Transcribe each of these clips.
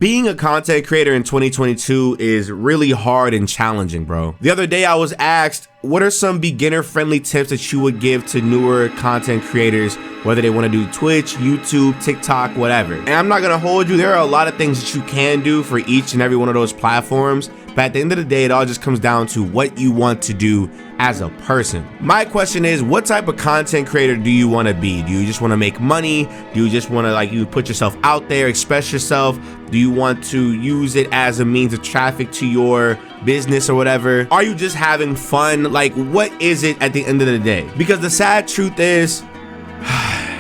Being a content creator in 2022 is really hard and challenging, bro. The other day I was asked, what are some beginner-friendly tips that you would give to newer content creators, whether they want to do Twitch, YouTube, TikTok, whatever? And I'm not gonna hold you, there are a lot of things that you can do for each and every one of those platforms, but at the end of the day, it all just comes down to what you want to do as a person. My question is, what type of content creator do you want to be? Do you just want to make money? Do you just want to you put yourself out there, express yourself? Do you want to use it as a means of traffic to your business or whatever? Are you just having fun? Like, what is it at the end of the day? Because the sad truth is,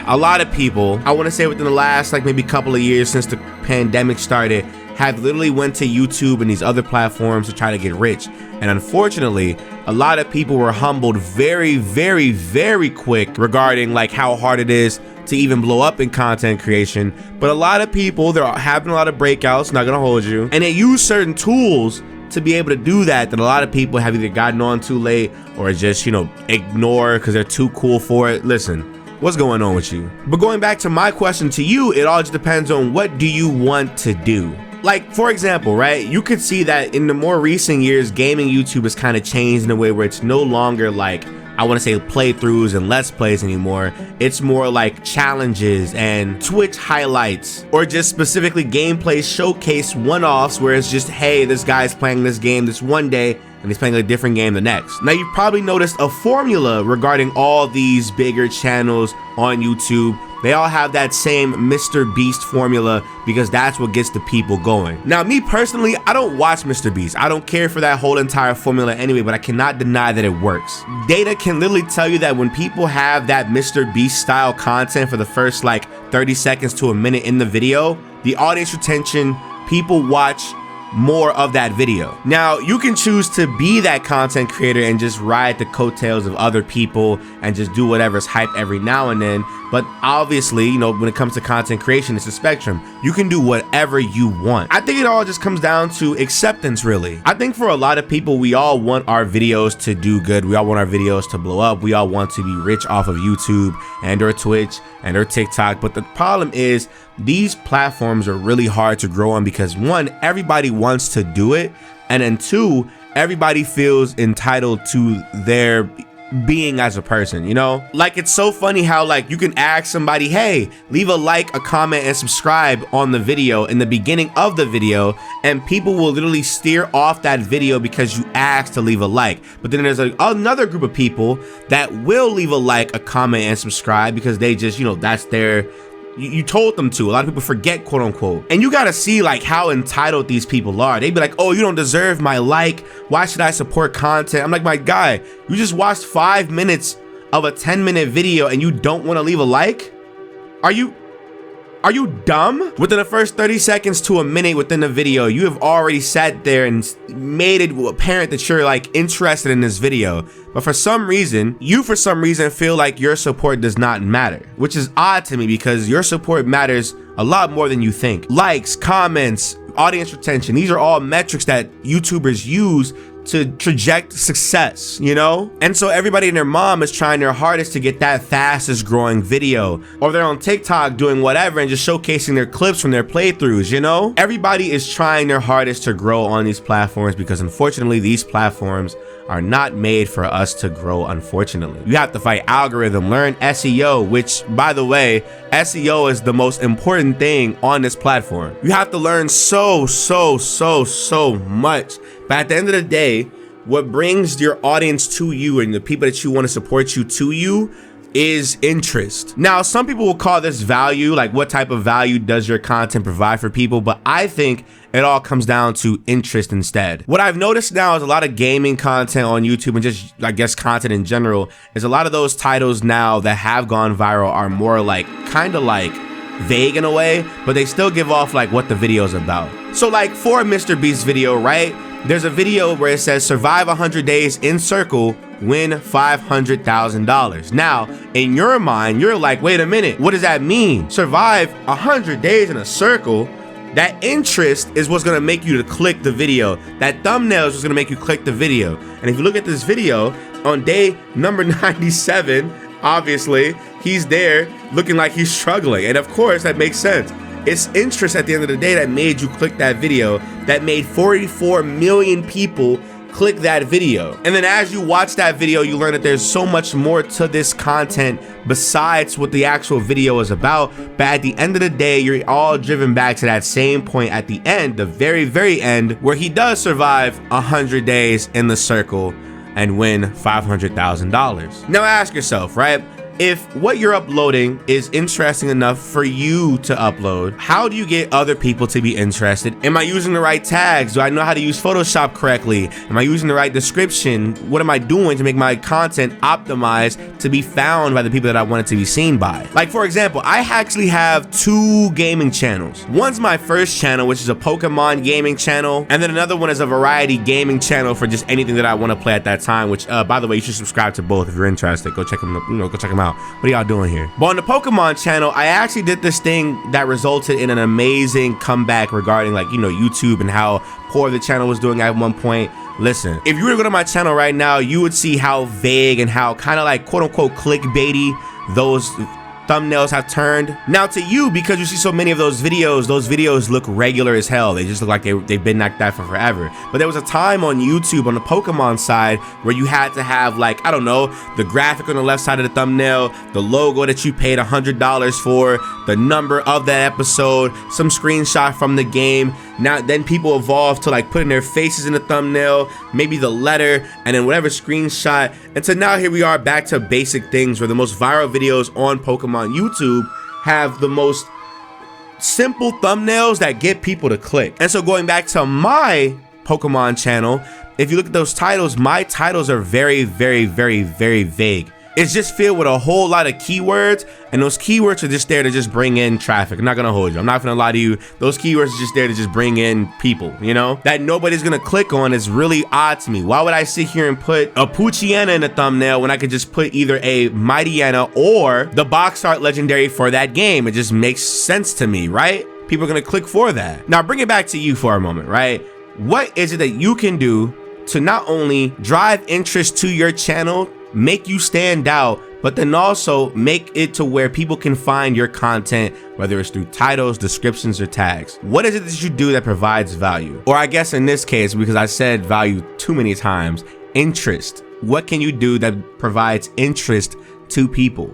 a lot of people, I want to say within the last maybe couple of years since the pandemic started, have literally went to YouTube and these other platforms to try to get rich. And unfortunately, a lot of people were humbled very, very, very quick regarding how hard it is to even blow up in content creation. But a lot of people, they're having a lot of breakouts, not gonna hold you, and they use certain tools to be able to do that a lot of people have either gotten on too late or just, ignore because they're too cool for it. Listen, what's going on with you? But going back to my question to you, it all just depends on what do you want to do? For example, right? You could see that in the more recent years, gaming YouTube has kind of changed in a way where it's no longer I want to say playthroughs and let's plays anymore. It's more like challenges and Twitch highlights, or just specifically gameplay showcase one-offs where it's just, hey, this guy's playing this game this one day and he's playing a different game the next. Now, you've probably noticed a formula regarding all these bigger channels on YouTube. They all have that same Mr. Beast formula because that's what gets the people going. Now, me personally, I don't watch Mr. Beast. I don't care for that whole entire formula anyway, but I cannot deny that it works. Data can literally tell you that when people have that Mr. Beast style content for the first 30 seconds to a minute in the video, the audience retention, people watch more of that video. Now, you can choose to be that content creator and just ride the coattails of other people and just do whatever's hype every now and then. But obviously, when it comes to content creation, it's a spectrum. You can do whatever you want. I think it all just comes down to acceptance, really. I think for a lot of people, we all want our videos to do good. We all want our videos to blow up. We all want to be rich off of YouTube and or Twitch and or TikTok. But the problem is, these platforms are really hard to grow on because one, everybody wants to do it, and then two, everybody feels entitled to their being as a person, it's so funny how you can ask somebody, hey, leave a like, a comment, and subscribe on the video in the beginning of the video, and people will literally steer off that video because you asked to leave a like. But then there's another group of people that will leave a like, a comment, and subscribe because they just, that's their, you told them to. A lot of people forget, quote unquote. And you gotta see how entitled these people are. They'd be like, oh, you don't deserve my like. Why should I support content? I'm like, my guy, you just watched 5 minutes of a 10-minute video and you don't want to leave a like? Are you dumb? Within the first 30 seconds to a minute within the video, you have already sat there and made it apparent that you're interested in this video. But for some reason, you feel like your support does not matter, which is odd to me because your support matters a lot more than you think. Likes, comments, audience retention, these are all metrics that YouTubers use to traject success, And so everybody and their mom is trying their hardest to get that fastest growing video, or they're on TikTok doing whatever and just showcasing their clips from their playthroughs, Everybody is trying their hardest to grow on these platforms because unfortunately these platforms are not made for us to grow, unfortunately. You have to fight algorithm, learn SEO, which, by the way, SEO is the most important thing on this platform. You have to learn so much. But at the end of the day, what brings your audience to you and the people that you want to support you to you is interest. Now, some people will call this value, what type of value does your content provide for people? But I think it all comes down to interest instead. What I've noticed now is a lot of gaming content on YouTube and just, I guess, content in general, is a lot of those titles now that have gone viral are more kind of vague in a way, but they still give off what the video is about. So for a Mr. Beast video, right? There's a video where it says survive 100 days in circle, win $500,000. Now, in your mind, you're like, wait a minute, what does that mean? Survive 100 days in a circle? That interest is what's gonna make you to click the video. That thumbnail is what's gonna make you click the video. And if you look at this video, on day number 97, obviously, he's there looking like he's struggling. And of course, that makes sense. It's interest at the end of the day that made you click that video, that made 44 million people click that video. And then as you watch that video, you learn that there's so much more to this content besides what the actual video is about. But at the end of the day, you're all driven back to that same point at the end, the very, very end, where he does survive 100 days in the circle and win $500,000. Now ask yourself, right? If what you're uploading is interesting enough for you to upload, how do you get other people to be interested? Am I using the right tags? Do I know how to use Photoshop correctly? Am I using the right description? What am I doing to make my content optimized to be found by the people that I want it to be seen by? Like, for example, I actually have 2 gaming channels. One's my first channel, which is a Pokemon gaming channel, and then another one is a variety gaming channel for just anything that I want to play at that time, which by the way, you should subscribe to both if you're interested. Go check them, go check them out. What are y'all doing here? But on the Pokemon channel, I actually did this thing that resulted in an amazing comeback regarding, like, YouTube and how poor the channel was doing at one point. Listen, if you were to go to my channel right now, you would see how vague and how kind of like quote unquote clickbaity those thumbnails have turned. Now to you, because you see so many of those videos look regular as hell. They just look like they've been like that for forever. But there was a time on YouTube on the Pokemon side where you had to have, like, I don't know, the graphic on the left side of the thumbnail, the logo that you paid $100 for, the number of that episode, some screenshot from the game. Now then people evolved to like putting their faces in the thumbnail, maybe the letter, and then whatever screenshot. And so now here we are back to basic things where the most viral videos on Pokemon YouTube have the most simple thumbnails that get people to click. And so going back to my Pokemon channel, if you look at those titles, my titles are very, very, very, very vague. It's just filled with a whole lot of keywords, and those keywords are just there to just bring in traffic. I'm not gonna hold you. I'm not gonna lie to you. Those keywords are just there to just bring in people, that nobody's gonna click on. Is really odd to me. Why would I sit here and put a Poochyena in the thumbnail when I could just put either a Mightyena or the box art legendary for that game? It just makes sense to me, right? People are gonna click for that. Now bring it back to you for a moment, right? What is it that you can do to not only drive interest to your channel, make you stand out, but then also make it to where people can find your content, whether it's through titles, descriptions, or tags? What is it that you do that provides value? Or I guess in this case, because I said value too many times, interest. What can you do that provides interest to people?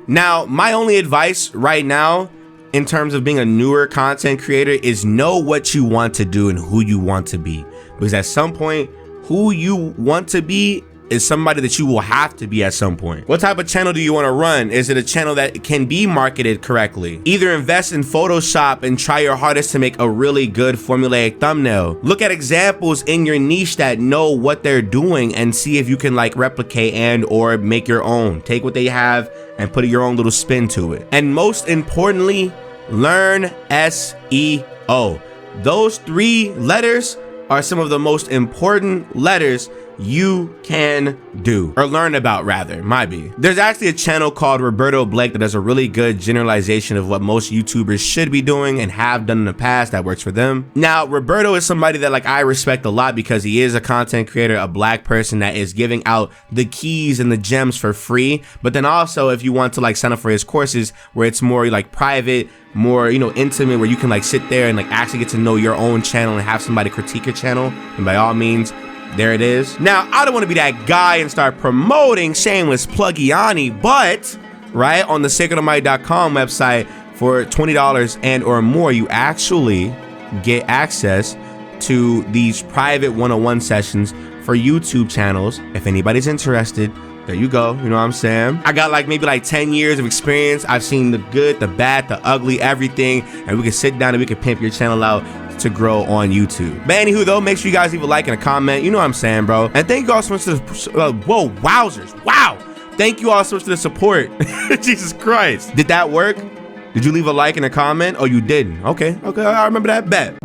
Now, my only advice right now in terms of being a newer content creator is know what you want to do and who you want to be. Because at some point, who you want to be is somebody that you will have to be at some point. What type of channel do you want to run? Is it a channel that can be marketed correctly? Either invest in Photoshop and try your hardest to make a really good formulaic thumbnail. Look at examples in your niche that know what they're doing and see if you can like replicate and or make your own. Take what they have and put your own little spin to it. And most importantly, learn SEO. Those 3 letters are some of the most important letters you can do, or learn about rather, might be. There's actually a channel called Roberto Blake that does a really good generalization of what most YouTubers should be doing and have done in the past that works for them. Now, Roberto is somebody that like I respect a lot because he is a content creator, a black person that is giving out the keys and the gems for free. But then also if you want to like sign up for his courses where it's more like private, more intimate, where you can like sit there and like actually get to know your own channel and have somebody critique your channel, and by all means, there it is. Now, I don't want to be that guy and start promoting shameless pluggiani, but right on the SacredALmighty.com website for $20 and or more, you actually get access to these private one-on-one sessions for YouTube channels. If anybody's interested, there you go. You know what I'm saying? I got like maybe like 10 years of experience. I've seen the good, the bad, the ugly, everything. And we can sit down and we can pimp your channel out to grow on YouTube. But anywho though, make sure you guys leave a like and a comment. You know what I'm saying, bro. And thank you all so much to the, whoa, wowzers. Wow. Thank you all so much for the support. Jesus Christ. Did that work? Did you leave a like and a comment? Oh, you didn't. Okay, I remember that. Bet.